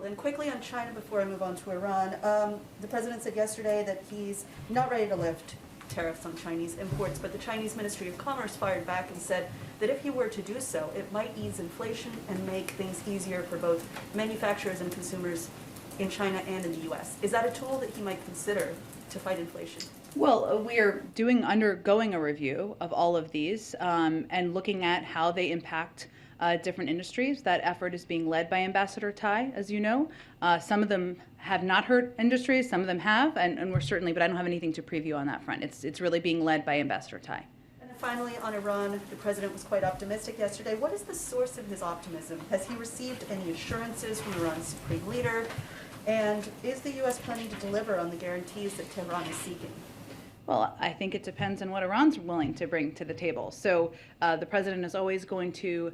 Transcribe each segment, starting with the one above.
then quickly on China before I move on to Iran. The president said yesterday that he's not ready to lift tariffs on Chinese imports, but the Chinese Ministry of Commerce fired back and said that if he were to do so, it might ease inflation and make things easier for both manufacturers and consumers in China and in the U.S. Is that a tool that he might consider to fight inflation? Well, we are undergoing a review of all of these and looking at how they impact different industries. That effort is being led by Ambassador Tai, as you know. Some of them have not hurt industries, some of them have, and we're certainly, but I don't have anything to preview on that front. It's really being led by Ambassador Tai. And then finally, on Iran, the president was quite optimistic yesterday. What is the source of his optimism? Has he received any assurances from Iran's supreme leader? And is the U.S. planning to deliver on the guarantees that Tehran is seeking? Well, I think it depends on what Iran's willing to bring to the table. So the president is always going to,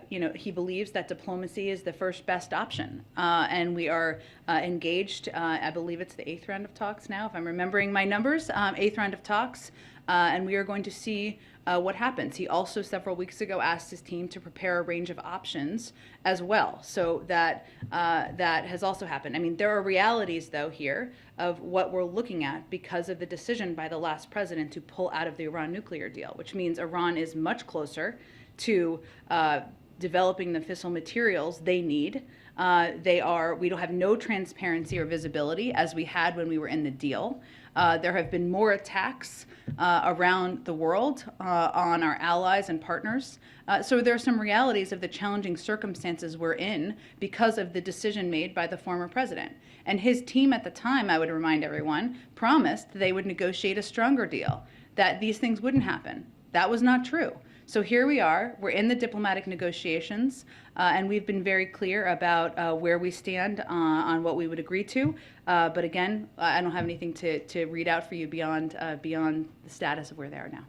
he believes that diplomacy is the first best option. And we are engaged, I believe it's the 8th round of talks now, if I'm remembering my numbers, 8th round of talks. And we are going to see what happens. He also, several weeks ago, asked his team to prepare a range of options as well. So that has also happened. I mean, there are realities, though, here of what we're looking at because of the decision by the last president to pull out of the Iran nuclear deal, which means Iran is much closer to developing the fissile materials they need. We don't have no transparency or visibility as we had when we were in the deal. There have been more attacks around the world on our allies and partners. So there are some realities of the challenging circumstances we're in because of the decision made by the former president. And his team at the time, I would remind everyone, promised they would negotiate a stronger deal, that these things wouldn't happen. That was not true. So here we are, we're in the diplomatic negotiations, and we've been very clear about where we stand on what we would agree to. But again, I don't have anything to read out for you beyond the status of where they are now.